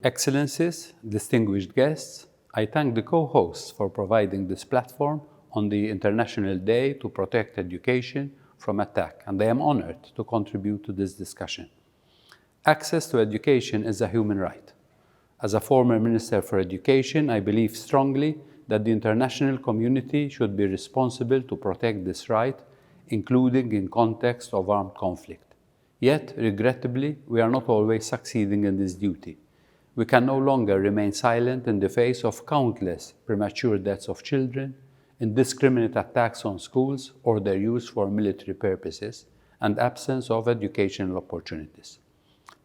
Excellencies, distinguished guests, I thank the co-hosts for providing this platform on the International Day to Protect Education from Attack, and I am honored to contribute to this discussion. Access to education is a human right. As a former Minister for Education, I believe strongly that the international community should be responsible to protect this right, including in context of armed conflict. Yet, regrettably, we are not always succeeding in this duty. We can no longer remain silent in the face of countless premature deaths of children, indiscriminate attacks on schools or their use for military purposes, and absence of educational opportunities.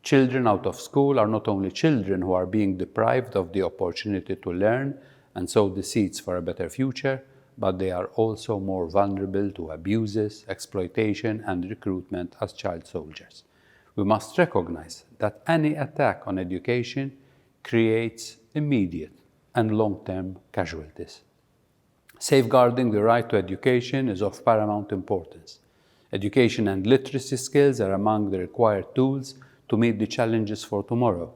Children out of school are not only children who are being deprived of the opportunity to learn and sow the seeds for a better future, but they are also more vulnerable to abuses, exploitation, and recruitment as child soldiers. We must recognize that any attack on education creates immediate and long-term casualties. Safeguarding the right to education is of paramount importance. Education and literacy skills are among the required tools to meet the challenges for tomorrow.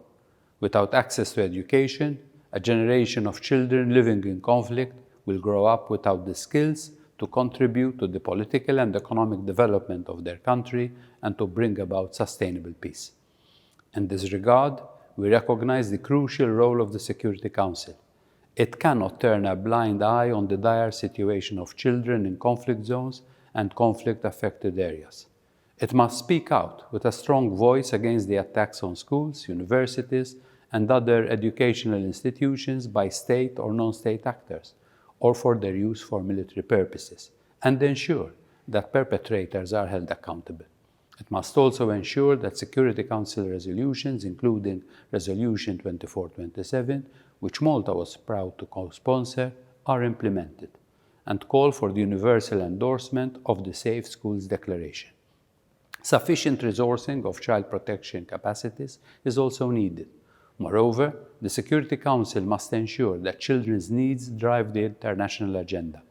Without access to education, a generation of children living in conflict will grow up without the skills to contribute to the political and economic development of their country and to bring about sustainable peace. In this regard, we recognize the crucial role of the Security Council. It cannot turn a blind eye on the dire situation of children in conflict zones and conflict-affected areas. It must speak out with a strong voice against the attacks on schools, universities, and other educational institutions by state or non-state actors, or for their use for military purposes, and ensure that perpetrators are held accountable. It must also ensure that Security Council resolutions, including Resolution 2427, which Malta was proud to co-sponsor, are implemented, and call for the universal endorsement of the Safe Schools Declaration. Sufficient resourcing of child protection capacities is also needed. Moreover, the Security Council must ensure that children's needs drive the international agenda.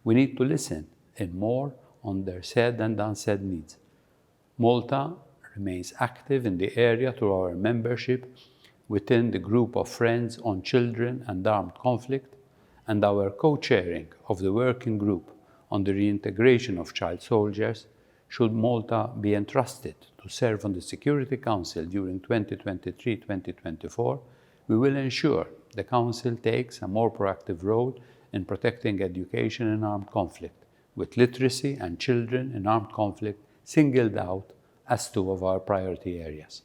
We need to listen in more on their said and unsaid needs. Malta remains active in the area through our membership within the Group of Friends on Children and Armed Conflict and our co-chairing of the Working Group on the Reintegration of Child Soldiers. Should Malta be entrusted to serve on the Security Council during 2023-2024, we will ensure the Council takes a more proactive role in protecting education in armed conflict, with literacy and children in armed conflict singled out as two of our priority areas.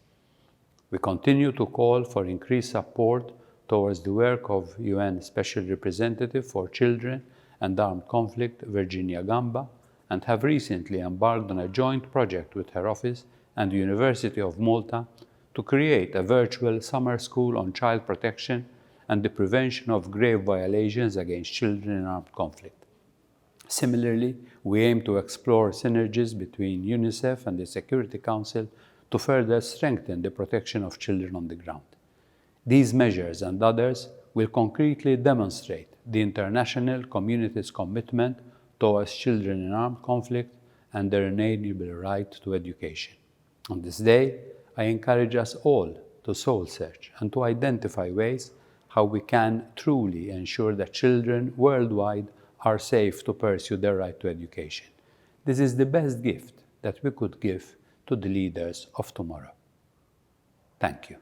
We continue to call for increased support towards the work of UN Special Representative for Children and Armed Conflict, Virginia Gamba, and have recently embarked on a joint project with her office and the University of Malta to create a virtual summer school on child protection and the prevention of grave violations against children in armed conflict. Similarly, we aim to explore synergies between UNICEF and the Security Council to further strengthen the protection of children on the ground. These measures and others will concretely demonstrate the international community's commitment towards children in armed conflict and their inalienable right to education. On this day, I encourage us all to soul search and to identify ways how we can truly ensure that children worldwide are safe to pursue their right to education. This is the best gift that we could give to the leaders of tomorrow. Thank you.